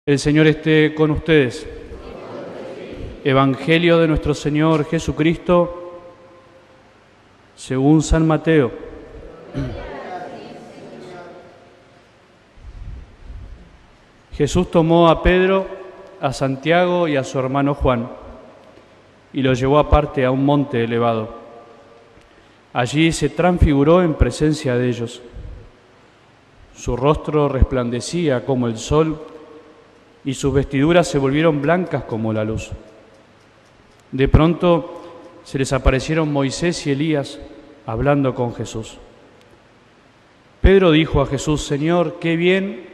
El Señor esté con ustedes. Evangelio de nuestro Señor Jesucristo según San Mateo. Jesús tomó a Pedro, a Santiago y a su hermano Juan y los llevó aparte a un monte elevado. Allí se transfiguró en presencia de ellos. Su rostro resplandecía como el sol y sus vestiduras se volvieron blancas como la luz. De pronto se les aparecieron Moisés y Elías hablando con Jesús. Pedro dijo a Jesús: Señor, qué bien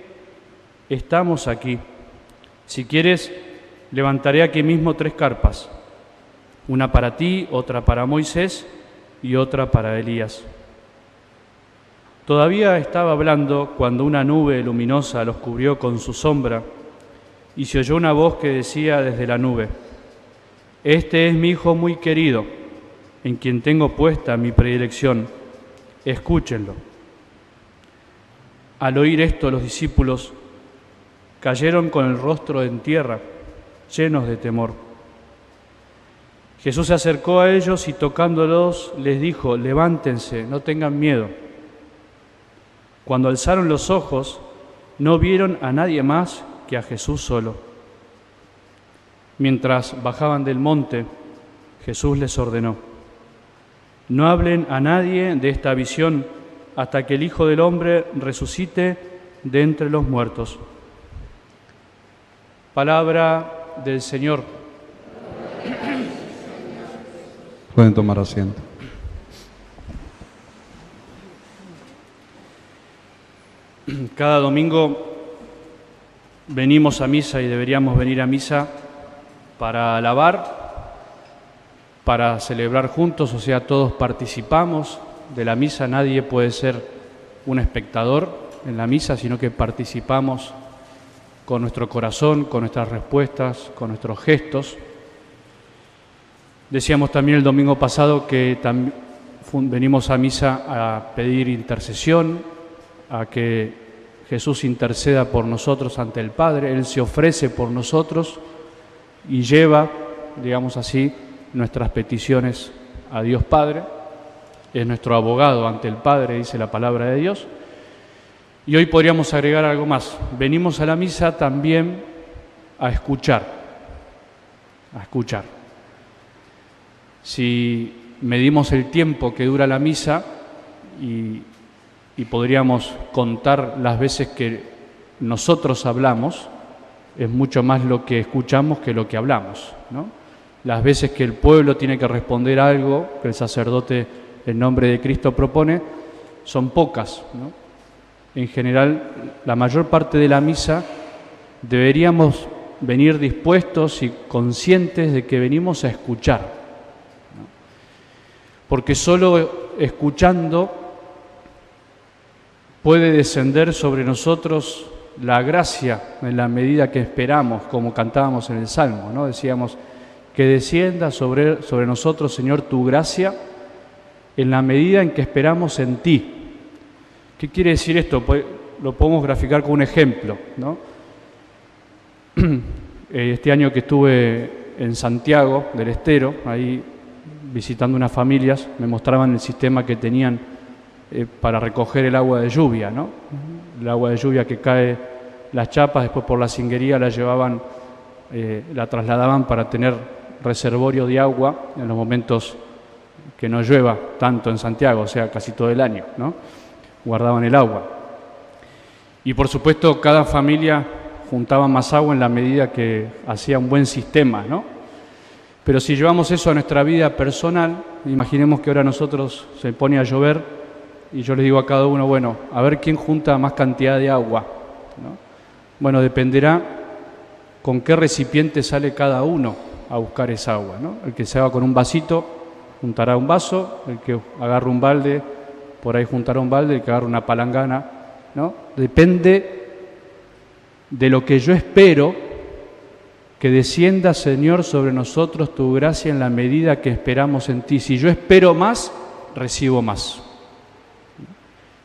estamos aquí. Si quieres, levantaré aquí mismo 3 carpas, una para ti, otra para Moisés y otra para Elías. Todavía estaba hablando cuando una nube luminosa los cubrió con su sombra y se oyó una voz que decía desde la nube: Este es mi Hijo muy querido, en quien tengo puesta mi predilección. Escúchenlo. Al oír esto, los discípulos cayeron con el rostro en tierra, llenos de temor. Jesús se acercó a ellos y tocándolos les dijo: Levántense, no tengan miedo. Cuando alzaron los ojos, no vieron a nadie más que a Jesús solo. Mientras bajaban del monte, Jesús les ordenó: No hablen a nadie de esta visión hasta que el Hijo del Hombre resucite de entre los muertos. Palabra del Señor. Pueden tomar asiento. Cada domingo venimos a misa y deberíamos venir a misa para alabar, para celebrar juntos, o sea, todos participamos de la misa. Nadie puede ser un espectador en la misa, sino que participamos con nuestro corazón, con nuestras respuestas, con nuestros gestos. Decíamos también el domingo pasado que venimos a misa a pedir intercesión, a que Jesús interceda por nosotros ante el Padre. Él se ofrece por nosotros y lleva, digamos así, nuestras peticiones a Dios Padre. Es nuestro abogado ante el Padre, dice la palabra de Dios. Y hoy podríamos agregar algo más. Venimos a la misa también a escuchar. A escuchar. Si medimos el tiempo que dura la misa y podríamos contar las veces que nosotros hablamos, es mucho más lo que escuchamos que lo que hablamos, ¿no? Las veces que el pueblo tiene que responder algo que el sacerdote en nombre de Cristo propone son pocas, ¿no? En general, la mayor parte de la misa deberíamos venir dispuestos y conscientes de que venimos a escuchar, ¿no? Porque solo escuchando puede descender sobre nosotros la gracia en la medida que esperamos, como cantábamos en el Salmo, ¿no? Decíamos: que descienda sobre nosotros, Señor, tu gracia en la medida en que esperamos en ti. ¿Qué quiere decir esto? Pues lo podemos graficar con un ejemplo, ¿no? Este año que estuve en Santiago del Estero, ahí visitando unas familias, me mostraban el sistema que tenían para recoger el agua de lluvia, ¿no? El agua de lluvia que cae las chapas, después por la cinguería la llevaban, la trasladaban para tener reservorio de agua en los momentos que no llueva tanto en Santiago, o sea, casi todo el año, ¿no? Guardaban el agua. Y por supuesto, cada familia juntaba más agua en la medida que hacía un buen sistema, ¿no? Pero si llevamos eso a nuestra vida personal, imaginemos que ahora nosotros se pone a llover y yo le digo a cada uno: bueno, a ver quién junta más cantidad de agua, ¿no? Bueno, dependerá con qué recipiente sale cada uno a buscar esa agua, ¿no? El que se haga con un vasito juntará un vaso, el que agarre un balde, por ahí juntará un balde, el que agarre una palangana, ¿no? Depende de lo que yo espero que descienda, Señor, sobre nosotros tu gracia en la medida que esperamos en ti. Si yo espero más, recibo más.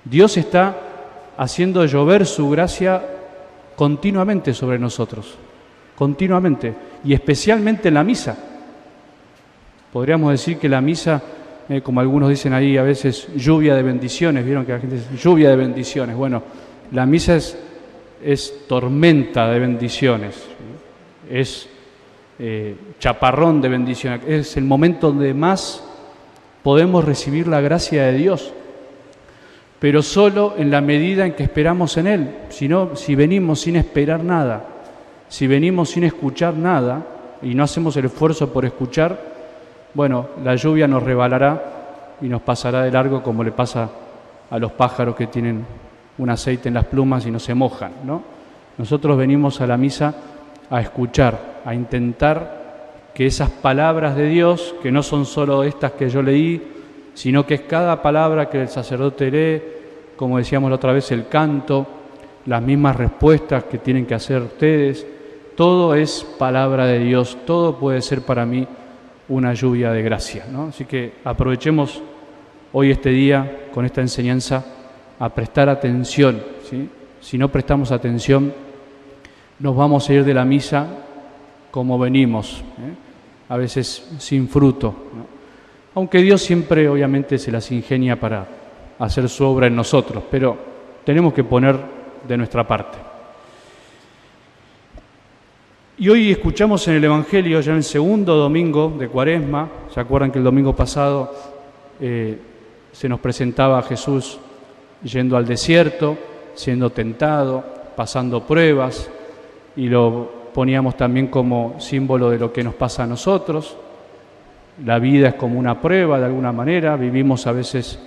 Dios está haciendo llover su gracia continuamente sobre nosotros, continuamente, y especialmente en la misa. Podríamos decir que la misa, como algunos dicen ahí a veces, lluvia de bendiciones, vieron que la gente dice lluvia de bendiciones. Bueno, la misa es tormenta de bendiciones, es chaparrón de bendiciones, es el momento donde más podemos recibir la gracia de Dios, pero solo en la medida en que esperamos en Él. Si venimos sin esperar nada, si venimos sin escuchar nada y no hacemos el esfuerzo por escuchar, bueno, la lluvia nos rebalará y nos pasará de largo, como le pasa a los pájaros que tienen un aceite en las plumas y no se mojan, ¿no? Nosotros venimos a la misa a escuchar, a intentar que esas palabras de Dios, que no son solo estas que yo leí, sino que es cada palabra que el sacerdote lee, como decíamos la otra vez, el canto, las mismas respuestas que tienen que hacer ustedes, todo es palabra de Dios, todo puede ser para mí una lluvia de gracia, ¿no? Así que aprovechemos hoy este día con esta enseñanza a prestar atención, ¿sí? Si no prestamos atención, nos vamos a ir de la misa como venimos, a veces sin fruto, ¿no? Aunque Dios siempre obviamente se las ingenia para hacer su obra en nosotros, pero tenemos que poner de nuestra parte. Y hoy escuchamos en el Evangelio, ya en el segundo domingo de Cuaresma, ¿se acuerdan que el domingo pasado se nos presentaba a Jesús yendo al desierto, siendo tentado, pasando pruebas, y lo poníamos también como símbolo de lo que nos pasa a nosotros? La vida es como una prueba de alguna manera, vivimos a veces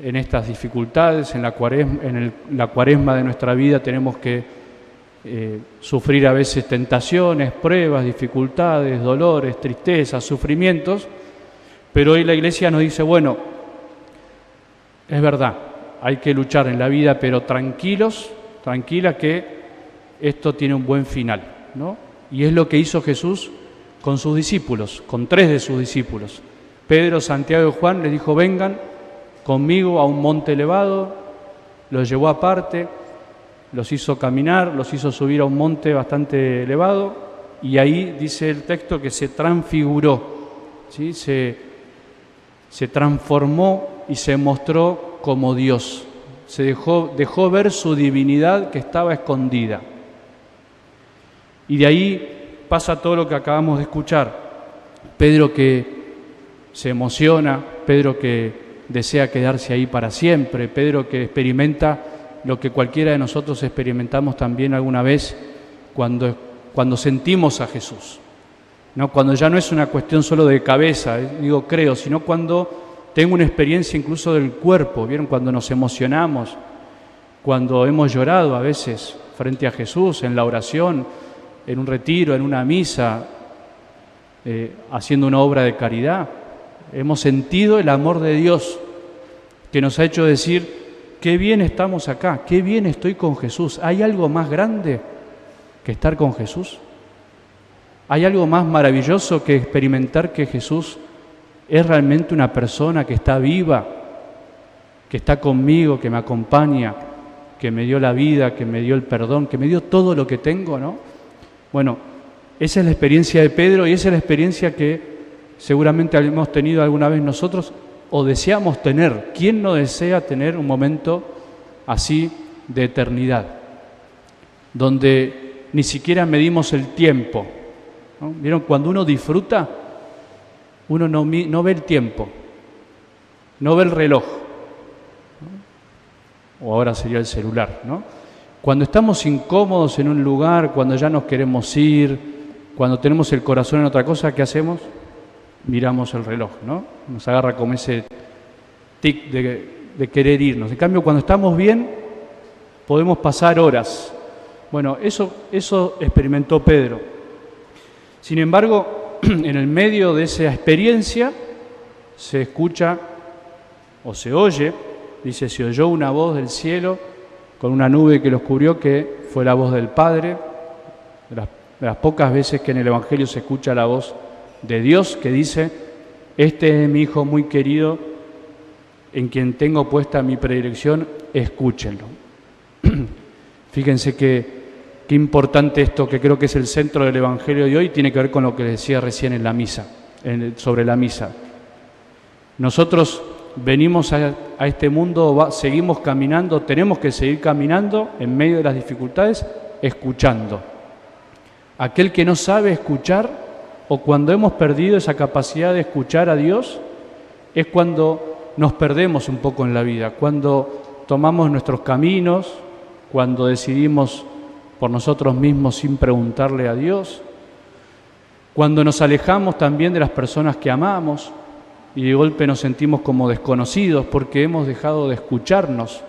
en estas dificultades, en la cuaresma de nuestra vida tenemos que sufrir a veces tentaciones, pruebas, dificultades, dolores, tristezas, sufrimientos, pero hoy la Iglesia nos dice, bueno, es verdad, hay que luchar en la vida, pero tranquilos, tranquila, que esto tiene un buen final, ¿no? Y es lo que hizo Jesús con sus discípulos, con 3 de sus discípulos. Pedro, Santiago y Juan les dijo, vengan conmigo a un monte elevado, los llevó aparte, los hizo caminar, los hizo subir a un monte bastante elevado, y ahí dice el texto que se transfiguró, ¿sí? Se transformó y se mostró como Dios, se dejó ver su divinidad que estaba escondida. Y de ahí pasa todo lo que acabamos de escuchar. Pedro que se emociona, Pedro que desea quedarse ahí para siempre, Pedro que experimenta lo que cualquiera de nosotros experimentamos también alguna vez cuando sentimos a Jesús, ¿no? Cuando ya no es una cuestión solo de cabeza, digo creo, sino cuando tengo una experiencia incluso del cuerpo, ¿vieron? Cuando nos emocionamos, cuando hemos llorado a veces frente a Jesús en la oración, en un retiro, en una misa, haciendo una obra de caridad. Hemos sentido el amor de Dios que nos ha hecho decir, qué bien estamos acá, qué bien estoy con Jesús. ¿Hay algo más grande que estar con Jesús? ¿Hay algo más maravilloso que experimentar que Jesús es realmente una persona que está viva, que está conmigo, que me acompaña, que me dio la vida, que me dio el perdón, que me dio todo lo que tengo, ¿no? Bueno, esa es la experiencia de Pedro y esa es la experiencia que seguramente hemos tenido alguna vez nosotros o deseamos tener. ¿Quién no desea tener un momento así de eternidad? Donde ni siquiera medimos el tiempo, ¿no? ¿Vieron? Cuando uno disfruta, uno no ve el tiempo, no ve el reloj, ¿no? O ahora sería el celular, ¿no? Cuando estamos incómodos en un lugar, cuando ya nos queremos ir, cuando tenemos el corazón en otra cosa, ¿qué hacemos? Miramos el reloj, ¿no? Nos agarra como ese tic de querer irnos. En cambio, cuando estamos bien, podemos pasar horas. Bueno, eso experimentó Pedro. Sin embargo, en el medio de esa experiencia, se escucha o se oye, dice, se oyó una voz del cielo con una nube que los cubrió, que fue la voz del Padre, de las pocas veces que en el Evangelio se escucha la voz de Dios, que dice, este es mi Hijo muy querido, en quien tengo puesta mi predilección, escúchenlo. Fíjense que qué importante esto, que creo que es el centro del Evangelio de hoy, tiene que ver con lo que decía recién en la misa, sobre la misa. Nosotros venimos a este mundo, seguimos caminando, tenemos que seguir caminando en medio de las dificultades, escuchando. Aquel que no sabe escuchar, o cuando hemos perdido esa capacidad de escuchar a Dios, es cuando nos perdemos un poco en la vida, cuando tomamos nuestros caminos, cuando decidimos por nosotros mismos sin preguntarle a Dios, cuando nos alejamos también de las personas que amamos y de golpe nos sentimos como desconocidos porque hemos dejado de escucharnos.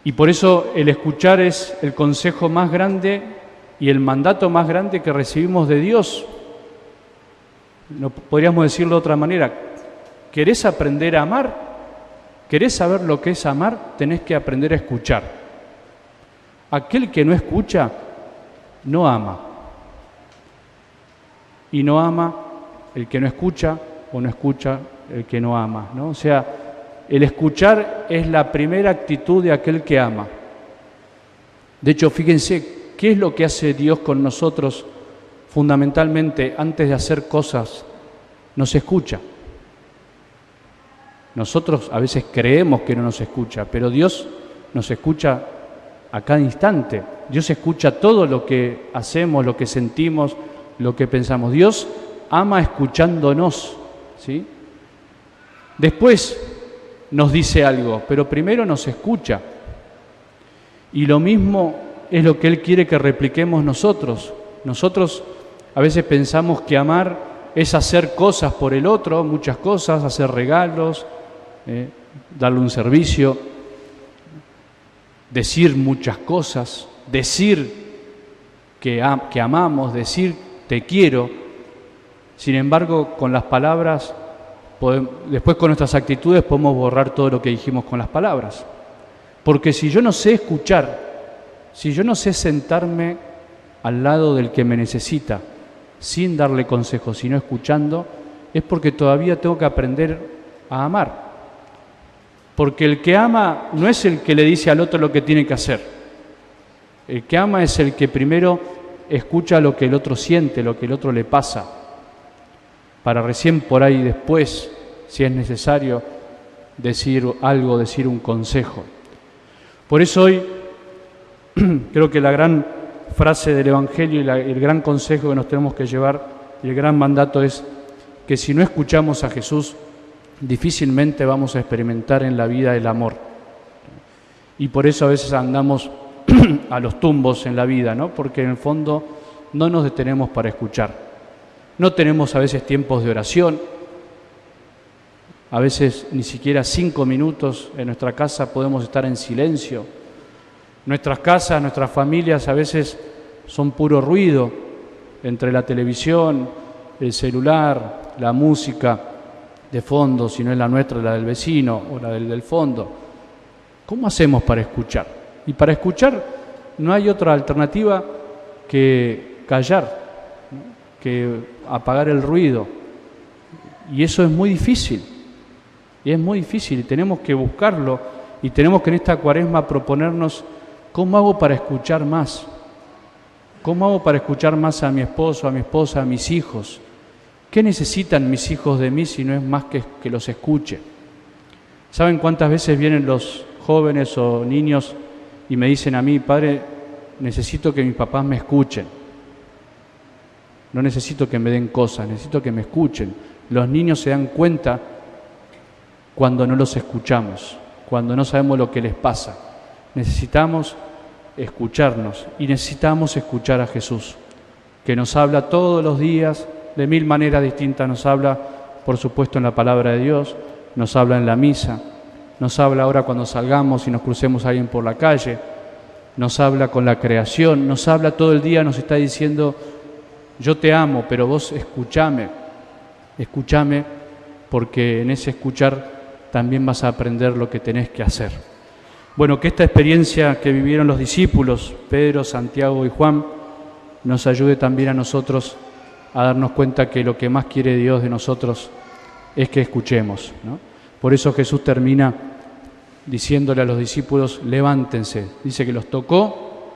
Y por eso el escuchar es el consejo más grande y el mandato más grande que recibimos de Dios. No podríamos decirlo de otra manera. ¿Querés aprender a amar? ¿Querés saber lo que es amar? Tenés que aprender a escuchar. Aquel que no escucha, no ama. Y no ama el que no escucha, o no escucha el que no ama, ¿no? O sea, el escuchar es la primera actitud de aquel que ama. De hecho, fíjense, ¿qué es lo que hace Dios con nosotros fundamentalmente antes de hacer cosas? Nos escucha. Nosotros a veces creemos que no nos escucha, pero Dios nos escucha a cada instante. Dios escucha todo lo que hacemos, lo que sentimos, lo que pensamos. Dios ama escuchándonos, ¿sí? Después nos dice algo, pero primero nos escucha. Y lo mismo es lo que Él quiere que repliquemos nosotros. Nosotros a veces pensamos que amar es hacer cosas por el otro, muchas cosas, hacer regalos, darle un servicio, decir muchas cosas, decir que amamos, decir te quiero. Sin embargo, con las palabras, después con nuestras actitudes podemos borrar todo lo que dijimos con las palabras. Porque si yo no sé escuchar, si yo no sé sentarme al lado del que me necesita, sin darle consejos, sino escuchando, es porque todavía tengo que aprender a amar. Porque el que ama no es el que le dice al otro lo que tiene que hacer. El que ama es el que primero escucha lo que el otro siente, lo que el otro le pasa, para recién por ahí después, si es necesario, decir algo, decir un consejo. Por eso hoy creo que la gran frase del Evangelio y el gran consejo que nos tenemos que llevar y el gran mandato es que si no escuchamos a Jesús, difícilmente vamos a experimentar en la vida el amor. Y por eso a veces andamos a los tumbos en la vida, ¿no? Porque en el fondo no nos detenemos para escuchar. No tenemos a veces tiempos de oración, a veces ni siquiera 5 minutos en nuestra casa podemos estar en silencio. Nuestras casas, nuestras familias a veces son puro ruido entre la televisión, el celular, la música de fondo, si no es la nuestra, la del vecino o la del fondo. ¿Cómo hacemos para escuchar? Y para escuchar no hay otra alternativa que callar, ¿no? Que apagar el ruido. Y eso es muy difícil. Y es muy difícil y tenemos que buscarlo y tenemos que en esta Cuaresma proponernos ¿cómo hago para escuchar más? ¿Cómo hago para escuchar más a mi esposo, a mi esposa, a mis hijos? ¿Qué necesitan mis hijos de mí si no es más que los escuche? ¿Saben cuántas veces vienen los jóvenes o niños y me dicen a mí, padre, necesito que mis papás me escuchen? No necesito que me den cosas, necesito que me escuchen. Los niños se dan cuenta cuando no los escuchamos, cuando no sabemos lo que les pasa. Necesitamos escucharnos y necesitamos escuchar a Jesús, que nos habla todos los días de 1000 maneras distintas. Nos habla, por supuesto, en la palabra de Dios, nos habla en la misa, nos habla ahora cuando salgamos y nos crucemos a alguien por la calle, nos habla con la creación, nos habla todo el día, nos está diciendo, yo te amo, pero vos escuchame, porque en ese escuchar también vas a aprender lo que tenés que hacer. Bueno, que esta experiencia que vivieron los discípulos, Pedro, Santiago y Juan, nos ayude también a nosotros a darnos cuenta que lo que más quiere Dios de nosotros es que escuchemos, ¿no? Por eso Jesús termina diciéndole a los discípulos, levántense. Dice que los tocó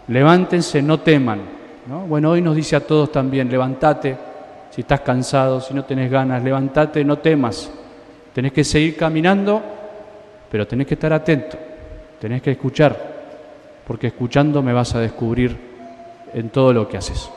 levántense, no teman, ¿no? Bueno, hoy nos dice a todos también, levántate, si estás cansado, si no tenés ganas, levántate, no temas. Tenés que seguir caminando, pero tenés que estar atento, tenés que escuchar, porque escuchando me vas a descubrir en todo lo que haces.